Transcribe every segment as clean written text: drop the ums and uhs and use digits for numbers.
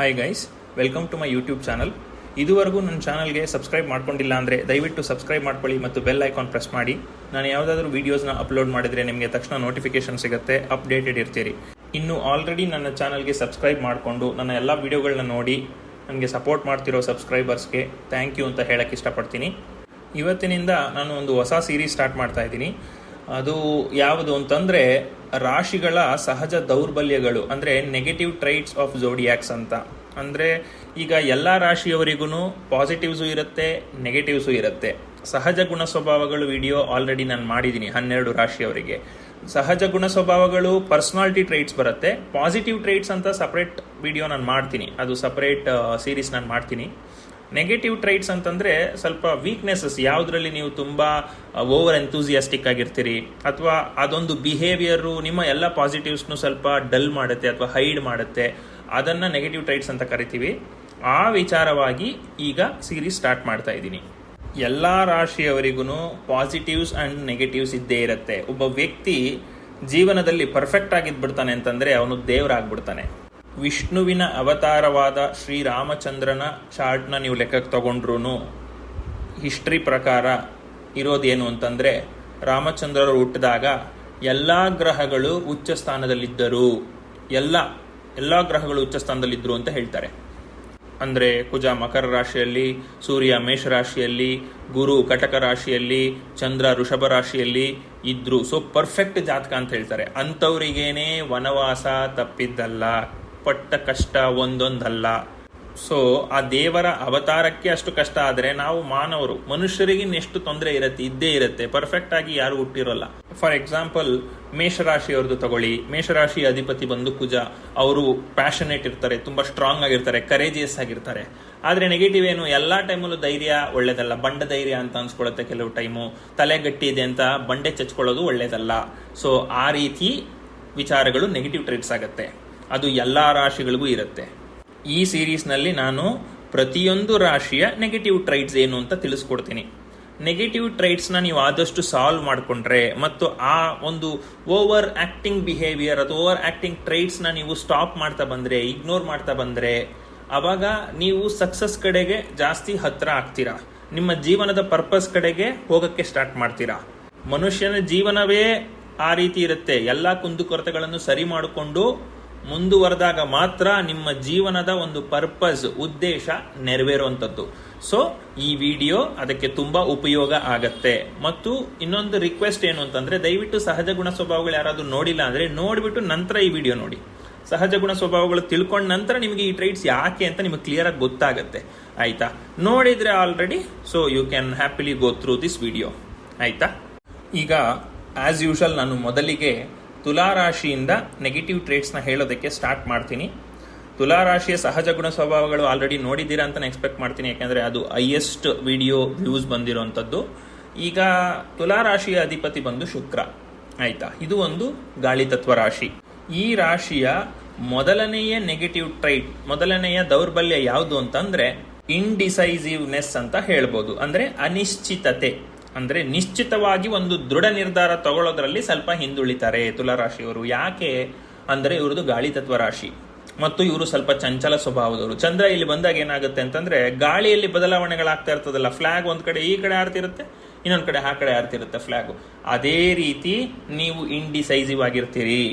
Hi guys, welcome to my YouTube channel. ಇದುವರೆಗೂ ನನ್ನ ಚಾನಲ್ಗೆ ಸಬ್ಸ್ಕ್ರೈಬ್ ಮಾಡ್ಕೊಂಡಿಲ್ಲ ಅಂದರೆ ದಯವಿಟ್ಟು ಸಬ್ಸ್ಕ್ರೈಬ್ ಮಾಡ್ಕೊಳ್ಳಿ ಮತ್ತು ಬೆಲ್ ಐಕಾನ್ ಪ್ರೆಸ್ ಮಾಡಿ. ನಾನು ಯಾವುದಾದ್ರೂ ವೀಡಿಯೋಸ್ನ ಅಪ್ಲೋಡ್ ಮಾಡಿದರೆ ನಿಮಗೆ ತಕ್ಷಣ ನೋಟಿಫಿಕೇಶನ್ ಸಿಗುತ್ತೆ, ಅಪ್ಡೇಟೆಡ್ ಇರ್ತೀರಿ. ಇನ್ನು ಆಲ್ರೆಡಿ ನನ್ನ ಚಾನಲ್ಗೆ ಸಬ್ಸ್ಕ್ರೈಬ್ ಮಾಡಿಕೊಂಡು ನನ್ನ ಎಲ್ಲ ವೀಡಿಯೋಗಳನ್ನ ನೋಡಿ ನನಗೆ ಸಪೋರ್ಟ್ ಮಾಡ್ತಿರೋ ಸಬ್ಸ್ಕ್ರೈಬರ್ಸ್ಗೆ ಥ್ಯಾಂಕ್ ಯು ಅಂತ ಹೇಳಕ್ಕೆ ಇಷ್ಟಪಡ್ತೀನಿ. ಇವತ್ತಿನಿಂದ ನಾನು ಒಂದು ಹೊಸ ಸೀರೀಸ್ ಸ್ಟಾರ್ಟ್ ಮಾಡ್ತಾ ಇದ್ದೀನಿ. ಅದು ಯಾವುದು ಅಂತಂದರೆ ರಾಶಿಗಳ ಸಹಜ ದೌರ್ಬಲ್ಯಗಳು, ಅಂದರೆ ನೆಗೆಟಿವ್ ಟ್ರೈಟ್ಸ್ ಆಫ್ ಝೋಡಿಯಾಕ್ಸ್ ಅಂತ. ಅಂದರೆ ಈಗ ಎಲ್ಲ ರಾಶಿಯವರಿಗೂ ಪಾಸಿಟಿವ್ಸು ಇರುತ್ತೆ, ನೆಗೆಟಿವ್ಸು ಇರುತ್ತೆ. ಸಹಜ ಗುಣ ಸ್ವಭಾವಗಳು ವಿಡಿಯೋ ಆಲ್ರೆಡಿ ನಾನು ಮಾಡಿದ್ದೀನಿ 12 ರಾಶಿಯವರಿಗೆ. ಸಹಜ ಗುಣ ಸ್ವಭಾವಗಳು ಪರ್ಸನಾಲಿಟಿ ಟ್ರೈಟ್ಸ್ ಬರುತ್ತೆ. ಪಾಸಿಟಿವ್ ಟ್ರೈಟ್ಸ್ ಅಂತ ಸಪ್ರೇಟ್ ವಿಡಿಯೋ ನಾನು ಮಾಡ್ತೀನಿ, ಅದು ಸಪ್ರೇಟ್ ಸೀರೀಸ್ ನಾನು ಮಾಡ್ತೀನಿ. ನೆಗೆಟಿವ್ ಟ್ರೈಟ್ಸ್ ಅಂತಂದರೆ ಸ್ವಲ್ಪ ವೀಕ್ನೆಸಸ್, ಯಾವುದರಲ್ಲಿ ನೀವು ತುಂಬ ಓವರ್ ಎಂಥೂಸಿಯಾಸ್ಟಿಕ್ ಆಗಿರ್ತೀರಿ ಅಥವಾ ಅದೊಂದು ಬಿಹೇವಿಯರು ನಿಮ್ಮ ಎಲ್ಲ ಪಾಸಿಟಿವ್ಸ್ನು ಸ್ವಲ್ಪ ಡಲ್ ಮಾಡುತ್ತೆ ಅಥವಾ ಹೈಡ್ ಮಾಡುತ್ತೆ, ಅದನ್ನು ನೆಗೆಟಿವ್ ಟ್ರೈಟ್ಸ್ ಅಂತ ಕರಿತೀವಿ. ಆ ವಿಚಾರವಾಗಿ ಈಗ ಸೀರೀಸ್ ಸ್ಟಾರ್ಟ್ ಮಾಡ್ತಾ ಇದ್ದೀನಿ. ಎಲ್ಲ ರಾಶಿಯವರಿಗೂ ಪಾಸಿಟಿವ್ಸ್ ಆ್ಯಂಡ್ ನೆಗೆಟಿವ್ಸ್ ಇದ್ದೇ ಇರುತ್ತೆ. ಒಬ್ಬ ವ್ಯಕ್ತಿ ಜೀವನದಲ್ಲಿ ಪರ್ಫೆಕ್ಟ್ ಆಗಿದ್ಬಿಡ್ತಾನೆ ಅಂತಂದರೆ ಅವನು ದೇವರಾಗ್ಬಿಡ್ತಾನೆ. ವಿಷ್ಣುವಿನ ಅವತಾರವಾದ ಶ್ರೀರಾಮಚಂದ್ರನ ಚಾರ್ಟ್ನ ನೀವು ಲೆಕ್ಕಕ್ಕೆ ತಗೊಂಡ್ರೂ ಹಿಸ್ಟ್ರಿ ಪ್ರಕಾರ ಇರೋದೇನು ಅಂತಂದರೆ, ರಾಮಚಂದ್ರರು ಹುಟ್ಟಿದಾಗ ಎಲ್ಲ ಗ್ರಹಗಳು ಉಚ್ಚ ಸ್ಥಾನದಲ್ಲಿದ್ದರು, ಎಲ್ಲ ಗ್ರಹಗಳು ಉಚ್ಚ ಸ್ಥಾನದಲ್ಲಿದ್ದರು ಅಂತ ಹೇಳ್ತಾರೆ. ಅಂದರೆ ಕುಜ ಮಕರ ರಾಶಿಯಲ್ಲಿ, ಸೂರ್ಯ ಮೇಷ ರಾಶಿಯಲ್ಲಿ, ಗುರು ಕಟಕ ರಾಶಿಯಲ್ಲಿ, ಚಂದ್ರ ವೃಷಭ ರಾಶಿಯಲ್ಲಿ ಇದ್ರು. ಸೊ ಪರ್ಫೆಕ್ಟ್ ಜಾತಕ ಅಂತ ಹೇಳ್ತಾರೆ. ಅಂಥವ್ರಿಗೇನೆ ವನವಾಸ ತಪ್ಪಿದ್ದಲ್ಲ, ಪಟ್ಟ ಕಷ್ಟ ಒಂದೊಂದಲ್ಲ. ಸೊ ಆ ದೇವರ ಅವತಾರಕ್ಕೆ ಅಷ್ಟು ಕಷ್ಟ ಆದರೆ ನಾವು ಮಾನವರು, ಮನುಷ್ಯರಿಗೆ ಎಷ್ಟು ತೊಂದರೆ ಇದ್ದೇ ಇರುತ್ತೆ. ಪರ್ಫೆಕ್ಟ್ ಆಗಿ ಯಾರು ಹುಟ್ಟಿರೋಲ್ಲ. ಫಾರ್ ಎಕ್ಸಾಂಪಲ್ ಮೇಷರಾಶಿಯವ್ರದ್ದು ತಗೊಳ್ಳಿ. ಮೇಷರಾಶಿ ಅಧಿಪತಿ ಬಂದು ಕುಜ. ಅವರು ಪ್ಯಾಷನೇಟ್ ಇರ್ತಾರೆ, ತುಂಬ ಸ್ಟ್ರಾಂಗ್ ಆಗಿರ್ತಾರೆ, ಕರೇಜಿಯಸ್ ಆಗಿರ್ತಾರೆ. ಆದರೆ ನೆಗೆಟಿವ್ ಏನು, ಎಲ್ಲ ಟೈಮಲ್ಲೂ ಧೈರ್ಯ ಒಳ್ಳೇದಲ್ಲ. ಬಂಡ ಧೈರ್ಯ ಅಂತ ಅನ್ಸ್ಕೊಳುತ್ತೆ ಕೆಲವು ಟೈಮು. ತಲೆ ಗಟ್ಟಿ ಇದೆ ಅಂತ ಬಂಡೆ ಚಚ್ಕೊಳ್ಳೋದು ಒಳ್ಳೇದಲ್ಲ. ಸೊ ಆ ರೀತಿ ವಿಚಾರಗಳು ನೆಗೆಟಿವ್ ಟ್ರೇಟ್ಸ್ ಆಗುತ್ತೆ. ಅದು ಎಲ್ಲ ರಾಶಿಗಳಿಗೂ ಇರುತ್ತೆ. ಈ ಸೀರೀಸ್ನಲ್ಲಿ ನಾನು ಪ್ರತಿಯೊಂದು ರಾಶಿಯ ನೆಗೆಟಿವ್ ಟ್ರೈಟ್ಸ್ ಏನು ಅಂತ ತಿಳಿಸ್ಕೊಡ್ತೀನಿ. ನೆಗೆಟಿವ್ ಟ್ರೈಟ್ಸ್ನ ನೀವು ಆದಷ್ಟು ಸಾಲ್ವ್ ಮಾಡಿಕೊಂಡ್ರೆ ಮತ್ತು ಆ ಒಂದು ಓವರ್ ಆಕ್ಟಿಂಗ್ ಬಿಹೇವಿಯರ್ ಅಥವಾ ಓವರ್ ಆಕ್ಟಿಂಗ್ ಟ್ರೈಟ್ಸ್ನ ನೀವು ಸ್ಟಾಪ್ ಮಾಡ್ತಾ ಬಂದರೆ, ಇಗ್ನೋರ್ ಮಾಡ್ತಾ ಬಂದರೆ, ಆವಾಗ ನೀವು ಸಕ್ಸಸ್ ಕಡೆಗೆ ಜಾಸ್ತಿ ಹತ್ತಿರ ಆಗ್ತೀರಾ. ನಿಮ್ಮ ಜೀವನದ ಪರ್ಪಸ್ ಕಡೆಗೆ ಹೋಗೋಕ್ಕೆ ಸ್ಟಾರ್ಟ್ ಮಾಡ್ತೀರಾ. ಮನುಷ್ಯನ ಜೀವನವೇ ಆ ರೀತಿ ಇರುತ್ತೆ. ಎಲ್ಲ ಕುಂದುಕೊರತೆಗಳನ್ನು ಸರಿ ಮಾಡಿಕೊಂಡು ಮುಂದುವರೆದಾಗ ಮಾತ್ರ ನಿಮ್ಮ ಜೀವನದ ಒಂದು ಪರ್ಪಸ್, ಉದ್ದೇಶ ನೆರವೇರುವಂಥದ್ದು. ಸೊ ಈ ವಿಡಿಯೋ ಅದಕ್ಕೆ ತುಂಬ ಉಪಯೋಗ ಆಗತ್ತೆ. ಮತ್ತು ಇನ್ನೊಂದು ರಿಕ್ವೆಸ್ಟ್ ಏನು ಅಂತಂದರೆ, ದಯವಿಟ್ಟು ಸಹಜ ಗುಣ ಸ್ವಭಾವಗಳು ಯಾರಾದರೂ ನೋಡಿಲ್ಲ ಅಂದರೆ ನೋಡಿಬಿಟ್ಟು ನಂತರ ಈ ವಿಡಿಯೋ ನೋಡಿ. ಸಹಜ ಗುಣ ಸ್ವಭಾವಗಳು ತಿಳ್ಕೊಂಡ ನಂತರ ನಿಮಗೆ ಈ ಟ್ರೈಟ್ಸ್ ಯಾಕೆ ಅಂತ ನಿಮಗೆ ಕ್ಲಿಯರಾಗಿ ಗೊತ್ತಾಗುತ್ತೆ. ಆಯಿತಾ? ನೋಡಿದರೆ already, so you can happily go through this video. ಆಯಿತಾ? ಈಗ ಆ್ಯಸ್ ಯೂಶುವಲ್ ನಾನು ಮೊದಲಿಗೆ ತುಲಾರಾಶಿಯಿಂದ ನೆಗೆಟಿವ್ ಟ್ರೇಟ್ಸ್ನ ಹೇಳೋದಕ್ಕೆ ಸ್ಟಾರ್ಟ್ ಮಾಡ್ತೀನಿ. ತುಲಾರಾಶಿಯ ಸಹಜ ಗುಣ ಸ್ವಭಾವಗಳು ಆಲ್ರೆಡಿ ನೋಡಿದ್ದೀರಾ ಅಂತ ಎಕ್ಸ್ಪೆಕ್ಟ್ ಮಾಡ್ತೀನಿ, ಯಾಕೆಂದರೆ ಅದು ಹೈಯೆಸ್ಟ್ ವಿಡಿಯೋ ವ್ಯೂಸ್ ಬಂದಿರೋವಂಥದ್ದು. ಈಗ ತುಲಾರಾಶಿಯ ಅಧಿಪತಿ ಬಂದು ಶುಕ್ರ. ಆಯಿತಾ? ಇದು ಒಂದು ಗಾಳಿ ತತ್ವ ರಾಶಿ. ಈ ರಾಶಿಯ ಮೊದಲನೆಯ ನೆಗೆಟಿವ್ ಟ್ರೈಟ್, ಮೊದಲನೆಯ ದೌರ್ಬಲ್ಯ ಯಾವುದು ಅಂತಂದರೆ ಇಂಡಿಸೈಸಿವ್ನೆಸ್ ಅಂತ ಹೇಳ್ಬೋದು. ಅಂದರೆ ಅನಿಶ್ಚಿತತೆ. ಅಂದರೆ ನಿಶ್ಚಿತವಾಗಿ ಒಂದು ದೃಢ ನಿರ್ಧಾರ ತಗೊಳ್ಳೋದ್ರಲ್ಲಿ ಸ್ವಲ್ಪ ಹಿಂದುಳಿತಾರೆ ತುಲಾರಾಶಿಯವರು. ಯಾಕೆ ಅಂದರೆ ಇವ್ರದ್ದು ಗಾಳಿ ತತ್ವ ರಾಶಿ ಮತ್ತು ಇವರು ಸ್ವಲ್ಪ ಚಂಚಲ ಸ್ವಭಾವದವರು. ಚಂದ್ರ ಇಲ್ಲಿ ಬಂದಾಗ ಏನಾಗುತ್ತೆ ಅಂತಂದರೆ, ಗಾಳಿಯಲ್ಲಿ ಬದಲಾವಣೆಗಳಾಗ್ತಾ ಇರ್ತದಲ್ಲ. ಫ್ಲಾಗ್ ಒಂದು ಕಡೆ ಈ ಕಡೆ ಆಡ್ತಿರುತ್ತೆ, ಇನ್ನೊಂದು ಕಡೆ ಆ ಕಡೆ ಆಡ್ತಿರುತ್ತೆ ಫ್ಲಾಗು. ಅದೇ ರೀತಿ ನೀವು ಇಂಡಿಸೈಸಿವ್ ಆಗಿರ್ತೀರಿ.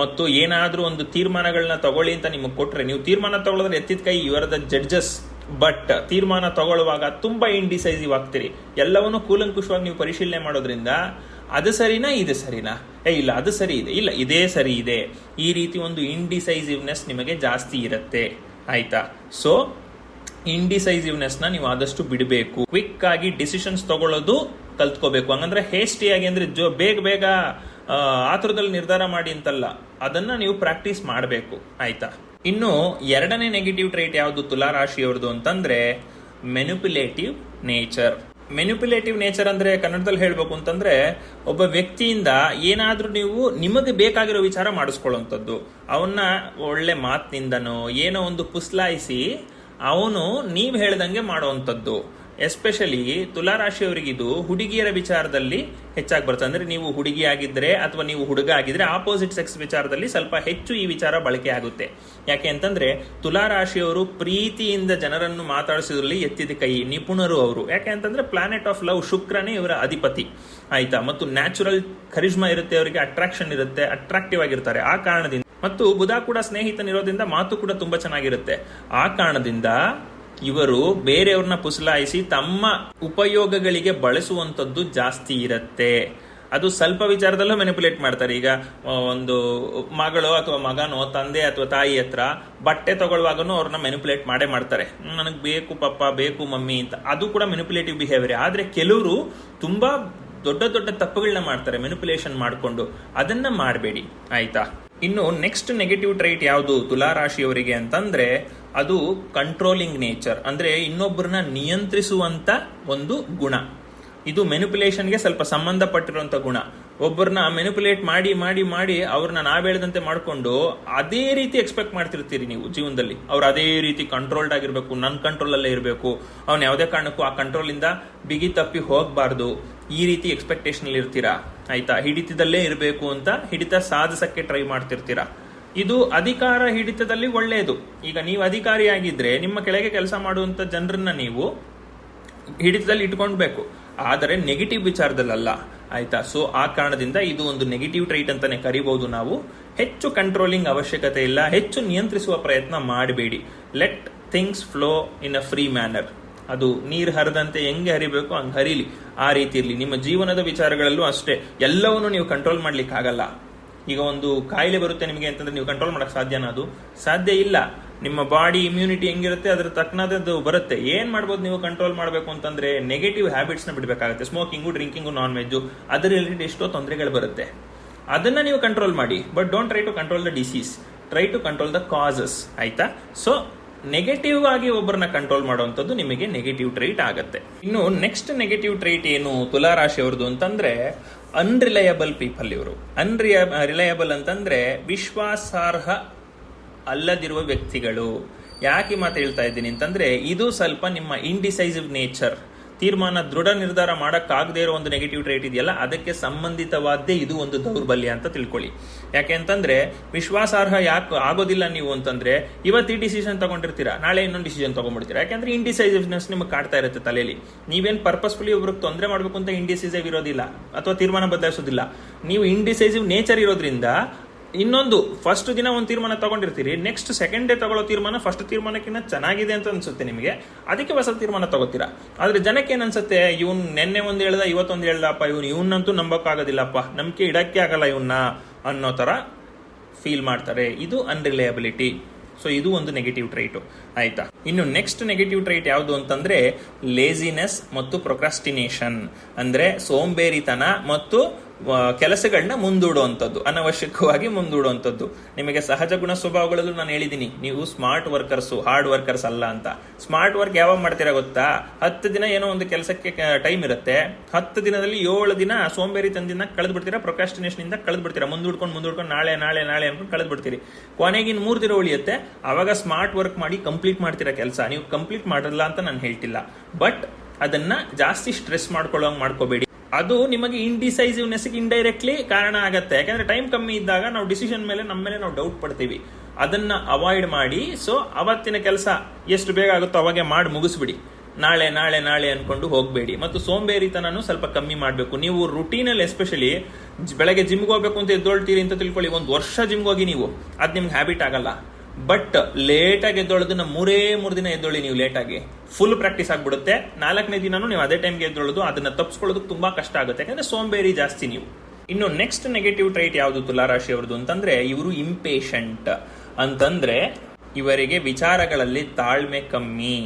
ಮತ್ತು ಏನಾದರೂ ಒಂದು ತೀರ್ಮಾನಗಳನ್ನ ತಗೊಳ್ಳಿ ಅಂತ ನಿಮಗೆ ಕೊಟ್ಟರೆ, ನೀವು ತೀರ್ಮಾನ ತಗೊಳ್ಳೋದ್ರೆ ಎತ್ತಿದ ಕೈ, ಇವರ ದ ಜಡ್ಜಸ್. ಬಟ್ ತೀರ್ಮಾನ ತಗೊಳ್ಳುವಾಗ ತುಂಬ ಇಂಡಿಸೈಸಿವ್ ಆಗ್ತೀರಿ. ಎಲ್ಲವನ್ನೂ ಕೂಲಂಕುಷವಾಗಿ ನೀವು ಪರಿಶೀಲನೆ ಮಾಡೋದ್ರಿಂದ ಅದು ಸರಿನಾ, ಇದು ಸರಿನಾ, ಇಲ್ಲ ಅದು ಸರಿ ಇದೆ, ಇಲ್ಲ ಇದೇ ಸರಿ ಇದೆ, ಈ ರೀತಿ ಒಂದು ಇಂಡಿಸೈಸಿವ್ನೆಸ್ ನಿಮಗೆ ಜಾಸ್ತಿ ಇರುತ್ತೆ. ಆಯ್ತಾ? ಸೊ ಇಂಡಿಸೈಸಿವ್ನೆಸ್ನ ನೀವು ಆದಷ್ಟು ಬಿಡಬೇಕು. ಕ್ವಿಕ್ ಆಗಿ ಡಿಸಿಷನ್ಸ್ ತಗೊಳ್ಳೋದು ಕಲ್ತ್ಕೋಬೇಕು. ಹಂಗಂದ್ರೆ ಹೇಸ್ಟಿಯಾಗಿ ಅಂದರೆ ಬೇಗ ಆತುರದಲ್ಲಿ ನಿರ್ಧಾರ ಮಾಡಿ ಅಂತಲ್ಲ, ಅದನ್ನ ನೀವು ಪ್ರಾಕ್ಟೀಸ್ ಮಾಡಬೇಕು. ಆಯ್ತಾ? ಇನ್ನು ಎರಡನೇ ನೆಗೆಟಿವ್ ಟ್ರೈಟ್ ಯಾವುದು ತುಲಾರಾಶಿಯವ್ರದ್ದು ಅಂತಂದ್ರೆ ಮೆನಿಪ್ಯುಲೇಟಿವ್ ನೇಚರ್. ಮೆನಿಪ್ಯುಲೇಟಿವ್ ನೇಚರ್ ಅಂದ್ರೆ ಕನ್ನಡದಲ್ಲಿ ಹೇಳ್ಬೇಕು ಅಂತಂದ್ರೆ, ಒಬ್ಬ ವ್ಯಕ್ತಿಯಿಂದ ಏನಾದ್ರೂ ನೀವು ನಿಮಗೆ ಬೇಕಾಗಿರೋ ವಿಚಾರ ಮಾಡಿಸ್ಕೊಳ್ಳುವಂಥದ್ದು. ಅವನ್ನ ಒಳ್ಳೆ ಮಾತಿನಿಂದನೋ ಏನೋ ಒಂದು ಪುಸ್ಲಾಯಿಸಿ ಅವನು ನೀವು ಹೇಳ್ದಂಗೆ ಮಾಡುವಂಥದ್ದು. ಎಸ್ಪೆಷಲಿ ತುಲಾರಾಶಿಯವರಿಗಿದು ಹುಡುಗಿಯರ ವಿಚಾರದಲ್ಲಿ ಹೆಚ್ಚಾಗಿ ಬರ್ತದೆ. ಅಂದ್ರೆ ನೀವು ಹುಡುಗಿ ಆಗಿದ್ರೆ ಅಥವಾ ನೀವು ಹುಡುಗ ಆಗಿದ್ರೆ ಆಪೋಸಿಟ್ ಸೆಕ್ಸ್ ವಿಚಾರದಲ್ಲಿ ಸ್ವಲ್ಪ ಹೆಚ್ಚು ಈ ವಿಚಾರ ಬಳಕೆ ಆಗುತ್ತೆ. ಯಾಕೆ ಅಂತಂದ್ರೆ ತುಲಾರಾಶಿಯವರು ಪ್ರೀತಿಯಿಂದ ಜನರನ್ನು ಮಾತಾಡಿಸೋದ್ರಲ್ಲಿ ಎತ್ತಿದ ಕೈ ನಿಪುಣರು ಅವರು. ಯಾಕೆ ಅಂತಂದ್ರೆ ಪ್ಲಾನೆಟ್ ಆಫ್ ಲವ್ ಶುಕ್ರನೇ ಇವರ ಅಧಿಪತಿ, ಆಯ್ತಾ. ಮತ್ತು ನ್ಯಾಚುರಲ್ ಕರಿಷ್ಮಾ ಇರುತ್ತೆ, ಅವರಿಗೆ ಅಟ್ರಾಕ್ಷನ್ ಇರುತ್ತೆ, ಅಟ್ರಾಕ್ಟಿವ್ ಆಗಿರ್ತಾರೆ. ಆ ಕಾರಣದಿಂದ ಮತ್ತು ಬುಧ ಕೂಡ ಸ್ನೇಹಿತನಿರೋದ್ರಿಂದ ಮಾತು ಕೂಡ ತುಂಬಾ ಚೆನ್ನಾಗಿರುತ್ತೆ. ಆ ಕಾರಣದಿಂದ ಇವರು ಬೇರೆಯವ್ರನ್ನ ಪುಸಲಾಯಿಸಿ ತಮ್ಮ ಉಪಯೋಗಗಳಿಗೆ ಬಳಸುವಂಥದ್ದು ಜಾಸ್ತಿ ಇರುತ್ತೆ. ಅದು ಸ್ವಲ್ಪ ವಿಚಾರದಲ್ಲೂ ಮ್ಯಾನಿಪುಲೇಟ್ ಮಾಡ್ತಾರೆ. ಈಗ ಒಂದು ಮಗಳು ಅಥವಾ ಮಗನೋ ತಂದೆ ಅಥವಾ ತಾಯಿ ಹತ್ರ ಬಟ್ಟೆ ತಗೊಳ್ಳುವಾಗನೂ ಅವ್ರನ್ನ ಮ್ಯಾನಿಪುಲೇಟ್ ಮಾಡೇ ಮಾಡ್ತಾರೆ. ನನಗೆ ಬೇಕು ಪಪ್ಪ, ಬೇಕು ಮಮ್ಮಿ ಅಂತ. ಅದು ಕೂಡ ಮ್ಯಾನಿಪುಲೇಟಿವ್ ಬಿಹೇವಿಯರ್. ಆದ್ರೆ ಕೆಲವರು ತುಂಬಾ ದೊಡ್ಡ ದೊಡ್ಡ ತಪ್ಪುಗಳನ್ನ ಮಾಡ್ತಾರೆ ಮ್ಯಾನಿಪುಲೇಷನ್ ಮಾಡಿಕೊಂಡು. ಅದನ್ನ ಮಾಡಬೇಡಿ, ಆಯ್ತಾ. ಇನ್ನು ನೆಕ್ಸ್ಟ್ ನೆಗೆಟಿವ್ ಟ್ರೈಟ್ ಯಾವುದು ತುಲಾರಾಶಿಯವರಿಗೆ ಅಂತಂದ್ರೆ ಅದು ಕಂಟ್ರೋಲಿಂಗ್ ನೇಚರ್. ಅಂದ್ರೆ ಇನ್ನೊಬ್ಬರನ್ನ ನಿಯಂತ್ರಿಸುವಂತ ಒಂದು ಗುಣ. ಇದು ಮೆನಿಪುಲೇಷನ್ಗೆ ಸ್ವಲ್ಪ ಸಂಬಂಧಪಟ್ಟಿರುವಂತ ಗುಣ. ಒಬ್ಬರನ್ನ ಮೆನಿಪುಲೇಟ್ ಮಾಡಿ ಮಾಡಿ ಮಾಡಿ ಅವ್ರನ್ನ ನಾವ್ ಹೇಳ್ದಂತೆ ಮಾಡ್ಕೊಂಡು ಅದೇ ರೀತಿ ಎಕ್ಸ್ಪೆಕ್ಟ್ ಮಾಡ್ತಿರ್ತೀರಿ ನೀವು ಜೀವನದಲ್ಲಿ. ಅವ್ರು ಅದೇ ರೀತಿ ಕಂಟ್ರೋಲ್ಡ್ ಆಗಿರ್ಬೇಕು, ನನ್ನ ಕಂಟ್ರೋಲ್ ಅಲ್ಲೇ ಇರಬೇಕು, ಅವ್ನ ಯಾವುದೇ ಕಾರಣಕ್ಕೂ ಆ ಕಂಟ್ರೋಲ್ ಇಂದ ಬಿಗಿ ತಪ್ಪಿ ಹೋಗ್ಬಾರ್ದು, ಈ ರೀತಿ ಎಕ್ಸ್ಪೆಕ್ಟೇಷನ್ ಅಲ್ಲಿ ಇರ್ತೀರಾ, ಆಯ್ತಾ. ಹಿಡಿತದಲ್ಲೇ ಇರಬೇಕು ಅಂತ ಹಿಡಿತ ಸಾಧಿಸಕ್ಕೆ ಟ್ರೈ ಮಾಡ್ತಿರ್ತೀರಾ. ಇದು ಅಧಿಕಾರ ಹಿಡಿತದಲ್ಲಿ ಒಳ್ಳೆಯದು. ಈಗ ನೀವು ಅಧಿಕಾರಿಯಾಗಿದ್ರೆ ನಿಮ್ಮ ಕೆಳಗೆ ಕೆಲಸ ಮಾಡುವಂತ ಜನರನ್ನ ನೀವು ಹಿಡಿತದಲ್ಲಿ ಇಟ್ಕೊಳ್ಬೇಕು, ಆದರೆ ನೆಗೆಟಿವ್ ವಿಚಾರದಲ್ಲ, ಆಯ್ತಾ. ಸೊ ಆ ಕಾರಣದಿಂದ ಇದು ಒಂದು ನೆಗೆಟಿವ್ ಟ್ರೈಟ್ ಅಂತಾನೆ ಕರಿಬಹುದು ನಾವು. ಹೆಚ್ಚು ಕಂಟ್ರೋಲಿಂಗ್ ಅವಶ್ಯಕತೆ ಇಲ್ಲ, ಹೆಚ್ಚು ನಿಯಂತ್ರಿಸುವ ಪ್ರಯತ್ನ ಮಾಡಬೇಡಿ. ಲೆಟ್ ಥಿಂಗ್ಸ್ ಫ್ಲೋ ಇನ್ ಅ ಫ್ರೀ ಮ್ಯಾನರ್. ಅದು ನೀರು ಹರಿದಂತೆ ಹೆಂಗೆ ಹರಿಬೇಕು ಹಂಗೆ ಹರಿಲಿ, ಆ ರೀತಿ ಇರಲಿ. ನಿಮ್ಮ ಜೀವನದ ವಿಚಾರಗಳಲ್ಲೂ ಅಷ್ಟೇ, ಎಲ್ಲವನ್ನೂ ನೀವು ಕಂಟ್ರೋಲ್ ಮಾಡ್ಲಿಕ್ಕೆ ಆಗಲ್ಲ. ಈಗ ಒಂದು ಕಾಯಿಲೆ ಬರುತ್ತೆ ನಿಮಗೆ ಅಂತಂದ್ರೆ ನೀವು ಕಂಟ್ರೋಲ್ ಮಾಡಕ್ ಸಾಧ್ಯನಾ? ಅದು ಸಾಧ್ಯ ಇಲ್ಲ. ನಿಮ್ಮ ಬಾಡಿ ಇಮ್ಯುನಿಟಿ ಹೆಂಗಿರುತ್ತೆ ಅದ್ರ ತಕ್ಕನಾದದ್ದು ಬರುತ್ತೆ. ಏನ್ ಮಾಡ್ಬೋದು ನೀವು ಕಂಟ್ರೋಲ್ ಮಾಡಬೇಕು ಅಂತಂದ್ರೆ ನೆಗೆಟಿವ್ ಹ್ಯಾಬಿಟ್ಸ್ ನ ಬಿಡಬೇಕಾಗುತ್ತೆ. ಸ್ಮೋಕಿಂಗು, ಡ್ರಿಂಕಿಂಗು, ನಾನ್ ವೆಜ್, ಅದರ ರಿಲೇಟೆಡ್ ಎಷ್ಟೋ ತೊಂದರೆಗಳು ಬರುತ್ತೆ. ಅದನ್ನ ನೀವು ಕಂಟ್ರೋಲ್ ಮಾಡಿ. But don't try to control the disease, try to control the causes, ಆಯ್ತಾ. ಸೊ ನೆಗೆಟಿವ್ ಆಗಿ ಒಬ್ಬರನ್ನ ಕಂಟ್ರೋಲ್ ಮಾಡುವಂಥದ್ದು ನಿಮಗೆ ನೆಗೆಟಿವ್ ಟ್ರೈಟ್ ಆಗತ್ತೆ. ಇನ್ನು ನೆಕ್ಸ್ಟ್ ನೆಗೆಟಿವ್ ಟ್ರೈಟ್ ಏನು ತುಲಾರಾಶಿಯವರದು ಅಂತಂದ್ರೆ ಅನ್ರಿಲಯಬಲ್ ಪೀಪಲ್. ಇವರು ರಿಲಯಬಲ್ ಅಂತಂದ್ರೆ ವಿಶ್ವಾಸಾರ್ಹ ಅಲ್ಲದಿರುವ ವ್ಯಕ್ತಿಗಳು. ಯಾಕೆ ಮಾತು ಹೇಳ್ತಾ ಇದ್ದೀನಿ ಅಂತಂದ್ರೆ ಇದು ಸ್ವಲ್ಪ ನಿಮ್ಮ ಇಂಡಿಸೈಸಿವ್ ನೇಚರ್, ತೀರ್ಮಾನ ದೃಢ ನಿರ್ಧಾರ ಮಾಡಕ್ಕಾಗದೇ ಇರೋ ಒಂದು ನೆಗೆಟಿವ್ ಟ್ರೈಟ್ ಇದೆಯಲ್ಲ, ಅದಕ್ಕೆ ಸಂಬಂಧಿತವಾದ್ದೇ ಇದು ಒಂದು ದೌರ್ಬಲ್ಯ ಅಂತ ತಿಳ್ಕೊಳ್ಳಿ. ಯಾಕೆ ಅಂತಂದ್ರೆ ವಿಶ್ವಾಸಾರ್ಹ ಯಾಕೆ ಆಗೋದಿಲ್ಲ ನೀವು ಅಂತಂದ್ರೆ ಇವತ್ತು ಈ ಡಿಸಿಷನ್ ತಗೊಂಡಿರ್ತೀರಾ, ನಾಳೆ ಇನ್ನೊಂದು ಡಿಸಿಷನ್ ತಗೊಂಡ್ಬಿಡ್ತೀರಾ. ಯಾಕಂದ್ರೆ ಇಂಡಿಸೈಸಿವ್ನೆಸ್ ನಿಮಗೆ ಕಾಡ್ತಾ ಇರುತ್ತೆ ತಲೆಯಲ್ಲಿ. ನೀವೇನ್ ಪರ್ಪಸ್ಫುಲಿ ಒಬ್ರಿಗೆ ತೊಂದರೆ ಮಾಡ್ಬೇಕು ಅಂತ ಇಂಡಿಸೈಸಿವ್ ಇರೋದಿಲ್ಲ ಅಥವಾ ತೀರ್ಮಾನ ಬದಲಾಯಿಸೋದಿಲ್ಲ. ನೀವು ಇಂಡಿಸೈಸಿವ್ ನೇಚರ್ ಇರೋದ್ರಿಂದ ಇನ್ನೊಂದು ಫಸ್ಟ್ ದಿನ ಒಂದು ತೀರ್ಮಾನ ತಗೊಂಡಿರ್ತೀರಿ, ನೆಕ್ಸ್ಟ್ ಸೆಕೆಂಡ್ ಡೇ ತಗೊಳ್ಳೋ ತೀರ್ಮಾನ ಫಸ್ಟ್ ತೀರ್ಮಾನಕ್ಕಿಂತ ಚೆನ್ನಾಗಿದೆ ಅಂತ ಅನ್ಸುತ್ತೆ ನಿಮಗೆ, ಅದಕ್ಕೆ ಹೊಸ ತೀರ್ಮಾನ ತಗೋತೀರಾ. ಆದ್ರೆ ಜನಕ್ಕೆ ಏನ್ ಅನ್ಸುತ್ತೆ, ಇವನ್ ನೆನ್ನೆ ಒಂದು ಹೇಳ್ದ ಇವತ್ತೊಂದು ಹೇಳ್ದಪ್ಪ, ಇವನ್ನಂತೂ ನಂಬಕ್ಕಾಗೋದಿಲ್ಲಪ್ಪ, ನಂಬಿಕೆ ಇಡಕ್ಕೆ ಆಗಲ್ಲ ಇವನ್ನ ಅನ್ನೋ ತರ ಫೀಲ್ ಮಾಡ್ತಾರೆ. ಇದು ಅನ್ರಿಲಯಬಿಲಿಟಿ. ಸೊ ಇದು ಒಂದು ನೆಗೆಟಿವ್ ಟ್ರೈಟ್, ಆಯ್ತಾ. ಇನ್ನು ನೆಕ್ಸ್ಟ್ ನೆಗೆಟಿವ್ ಟ್ರೈಟ್ ಯಾವುದು ಅಂತಂದ್ರೆ ಲೇಜಿನೆಸ್ ಮತ್ತು ಪ್ರೊಕ್ರಾಸ್ಟಿನೇಷನ್. ಅಂದ್ರೆ ಸೋಂಬೇರಿತನ ಮತ್ತು ಕೆಲಸಗಳನ್ನ ಮುಂದೂಡುವಂಥದ್ದು, ಅನವಶ್ಯಕವಾಗಿ ಮುಂದೂಡುವಂಥದ್ದು. ನಿಮಗೆ ಸಹಜ ಗುಣ ಸ್ವಭಾವಗಳಲ್ಲೂ ನಾನು ಹೇಳಿದ್ದೀನಿ, ನೀವು ಸ್ಮಾರ್ಟ್ ವರ್ಕರ್ಸು, ಹಾರ್ಡ್ ವರ್ಕರ್ಸ್ ಅಲ್ಲ ಅಂತ. ಸ್ಮಾರ್ಟ್ ವರ್ಕ್ ಯಾವಾಗ ಮಾಡ್ತೀರಾ ಗೊತ್ತಾ? 10 ದಿನ ಏನೋ ಒಂದು ಕೆಲಸಕ್ಕೆ ಟೈಮ್ ಇರುತ್ತೆ, 10 ದಿನದಲ್ಲಿ 7 ದಿನ ಸೋಂಬೇರಿತನದಿಂದ ಕಳೆದು ಬಿಡ್ತೀರಾ, ಪ್ರೊಕ್ರಾಸ್ಟಿನೇಷನ್ ಇಂದ ಕಳೆದು ಬಿಡ್ತೀರಾ. ಮುಂದೂಡ್ಕೊಂಡು ನಾಳೆ ನಾಳೆ ನಾಳೆ ಅನ್ಕೊಂಡು ಕಳೆದು ಬಿಡ್ತೀರಿ. ಕೊನೆಗಿನ್ 3 ದಿನ ಉಳಿಯುತ್ತೆ, ಅವಾಗ ಸ್ಮಾರ್ಟ್ ವರ್ಕ್ ಮಾಡಿ ಕಂಪ್ಲೀಟ್ ಮಾಡ್ತೀರಾ ಕೆಲಸ. ನೀವು ಕಂಪ್ಲೀಟ್ ಮಾಡಲ್ಲ ಅಂತ ನಾನು ಹೇಳ್ತಿಲ್ಲ, ಬಟ್ ಅದನ್ನ ಜಾಸ್ತಿ ಸ್ಟ್ರೆಸ್ ಮಾಡ್ಕೊಳ್ಳೋಂಗ್ ಮಾಡ್ಕೋಬೇಡಿ. ಅದು ನಿಮಗೆ ಇಂಡಿಸೈಸಿವ್ನೆಸ್ ಇಂಡೈರೆಕ್ಟ್ಲಿ ಕಾರಣ ಆಗತ್ತೆ. ಯಾಕಂದ್ರೆ ಟೈಮ್ ಕಮ್ಮಿ ಇದ್ದಾಗ ನಾವು ಡಿಸಿಷನ್ ಮೇಲೆ ನಮ್ಮ ಮೇಲೆ ನಾವು ಡೌಟ್ ಪಡ್ತೀವಿ. ಅದನ್ನ ಅವಾಯ್ಡ್ ಮಾಡಿ. ಸೊ ಅವತ್ತಿನ ಕೆಲಸ ಎಷ್ಟು ಬೇಗ ಆಗುತ್ತೋ ಅವಾಗೆ ಮಾಡಿ ಮುಗಿಸ್ಬಿಡಿ. ನಾಳೆ ನಾಳೆ ನಾಳೆ ಅನ್ಕೊಂಡು ಹೋಗಬೇಡಿ. ಮತ್ತು ಸೋಂಬೇರಿತನೂ ಸ್ವಲ್ಪ ಕಮ್ಮಿ ಮಾಡಬೇಕು. ನೀವು ರುಟೀನಲ್ಲಿ ಎಸ್ಪೆಷಲಿ ಬೆಳಗ್ಗೆ ಜಿಮ್ಗೆ ಹೋಗ್ಬೇಕು ಅಂತ ಎದ್ದೊಳ್ತೀರಿ ಅಂತ ತಿಳ್ಕೊಳ್ಳಿ, 1 ವರ್ಷ ಜಿಮ್ಗೆ ಹೋಗಿ ನೀವು, ಅದು ನಿಮ್ಗೆ ಹ್ಯಾಬಿಟ್ ಆಗಲ್ಲ. ಬಟ್ ಲೇಟಾಗಿ ಎದ್ದೊಳೋದನ್ನ 3 ದಿನ ಎದ್ದೊಳ್ಳಿ ನೀವು, ಲೇಟಾಗಿ ಫುಲ್ ಪ್ರಾಕ್ಟೀಸ್ ಆಗ್ಬಿಡುತ್ತೆ. 4ನೇ ದಿನನೂ ನೀವು ಅದೇ ಟೈಮ್ಗೆ ಎದ್ದೊಳೋದು, ಅದನ್ನ ತಪ್ಪಿಸ್ಕೊಳ್ಳೋದಕ್ಕೆ ತುಂಬಾ ಕಷ್ಟ ಆಗುತ್ತೆ, ಯಾಕಂದ್ರೆ ಸೋಂಬೇರಿ ಜಾಸ್ತಿ ನೀವು. ಇನ್ನು ನೆಕ್ಸ್ಟ್ ನೆಗೆಟಿವ್ ಟ್ರೈಟ್ ಯಾವುದು ತುಲಾರಾಶಿ ಅವರದು ಅಂತಂದ್ರೆ ಇವರು ಇಂಪೇಷಂಟ್. ಅಂತಂದ್ರೆ ಇವರಿಗೆ ವಿಚಾರಗಳಲ್ಲಿ ತಾಳ್ಮೆ ಕಮ್ಮಿ.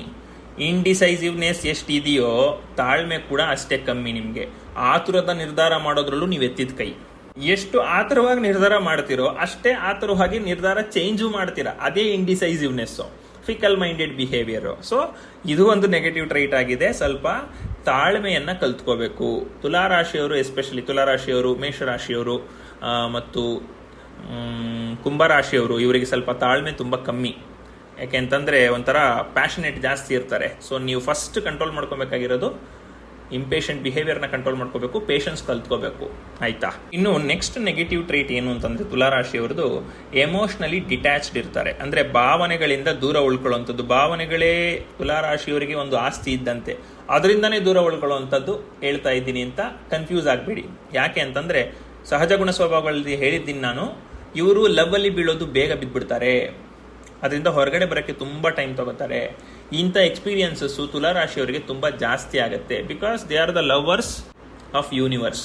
ಇಂಡಿಸೈಸಿವ್ನೆಸ್ ಎಷ್ಟಿದೆಯೋ ತಾಳ್ಮೆ ಕೂಡ ಅಷ್ಟೇ ಕಮ್ಮಿ. ನಿಮ್ಗೆ ಆತುರದ ನಿರ್ಧಾರ ಮಾಡೋದ್ರಲ್ಲೂ ನೀವು ಎತ್ತಿದ ಕೈ. ಎಷ್ಟು ಆತುರವಾಗಿ ನಿರ್ಧಾರ ಮಾಡ್ತಿರೋ ಅಷ್ಟೇ ಆತುರವಾಗಿ ನಿರ್ಧಾರ ಚೇಂಜು ಮಾಡ್ತೀರಾ. ಅದೇ ಇಂಡಿಸೈಸಿವ್ನೆಸ್, ಫಿಕಲ್ ಮೈಂಡೆಡ್ ಬಿಹೇವಿಯರ್. ಸೊ ಇದು ಒಂದು ನೆಗೆಟಿವ್ ಟ್ರೈಟ್ ಆಗಿದೆ. ಸ್ವಲ್ಪ ತಾಳ್ಮೆಯನ್ನ ಕಲ್ತ್ಕೋಬೇಕು ತುಲಾರಾಶಿಯವರು, ಎಸ್ಪೆಷಲಿ ತುಲಾರಾಶಿಯವರು, ಮೇಷರಾಶಿಯವರು ಮತ್ತು ಕುಂಭರಾಶಿಯವರು. ಇವರಿಗೆ ಸ್ವಲ್ಪ ತಾಳ್ಮೆ ತುಂಬಾ ಕಮ್ಮಿ. ಯಾಕೆಂತಂದರೆ ಒಂಥರ ಪ್ಯಾಷನೇಟ್ ಜಾಸ್ತಿ ಇರ್ತಾರೆ. ಸೊ ನೀವು ಫಸ್ಟ್ ಕಂಟ್ರೋಲ್ ಮಾಡ್ಕೊಬೇಕಾಗಿರೋದು ಇಂಪೇಷಂಟ್ ಬಿಹೇವಿಯರ್ನ ಕಂಟ್ರೋಲ್ ಮಾಡ್ಕೋಬೇಕು, ಪೇಷನ್ಸ್ ಕಲ್ತ್ಕೋಬೇಕು, ಆಯ್ತಾ. ಇನ್ನು ನೆಕ್ಸ್ಟ್ ನೆಗೆಟಿವ್ ಟ್ರೇಟ್ ಏನು ಅಂತಂದ್ರೆ ತುಲಾರಾಶಿಯವ್ರದ್ದು ಎಮೋಷನಲಿ ಡಿಟ್ಯಾಚ್ಡ್ ಇರ್ತಾರೆ. ಅಂದ್ರೆ ಭಾವನೆಗಳಿಂದ ದೂರ ಉಳ್ಕೊಳ್ಳುವಂಥದ್ದು. ಭಾವನೆಗಳೇ ತುಲಾರಾಶಿಯವರಿಗೆ ಒಂದು ಆಸ್ತಿ ಇದ್ದಂತೆ, ಅದರಿಂದನೇ ದೂರ ಉಳ್ಕೊಳ್ಳುವಂಥದ್ದು ಹೇಳ್ತಾ ಇದ್ದೀನಿ ಅಂತ ಕನ್ಫ್ಯೂಸ್ ಆಗಬೇಡಿ. ಯಾಕೆ ಅಂತಂದ್ರೆ ಸಹಜ ಗುಣ ಸ್ವಭಾವಗಳಲ್ಲಿ ಹೇಳಿದ್ದೀನಿ ನಾನು, ಇವರು ಲವ್ ಅಲ್ಲಿ ಬೀಳೋದು ಬೇಗ ಬಿದ್ದ್ಬಿಡ್ತಾರೆ, ಅದರಿಂದ ಹೊರಗಡೆ ಬರೋಕ್ಕೆ ತುಂಬ ಟೈಮ್ ತಗೋತಾರೆ. ಇಂಥ ಎಕ್ಸ್ಪೀರಿಯನ್ಸಸ್ಸು ತುಲಾರಾಶಿಯವರಿಗೆ ತುಂಬ ಜಾಸ್ತಿ ಆಗುತ್ತೆ. Because they are the lovers of universe,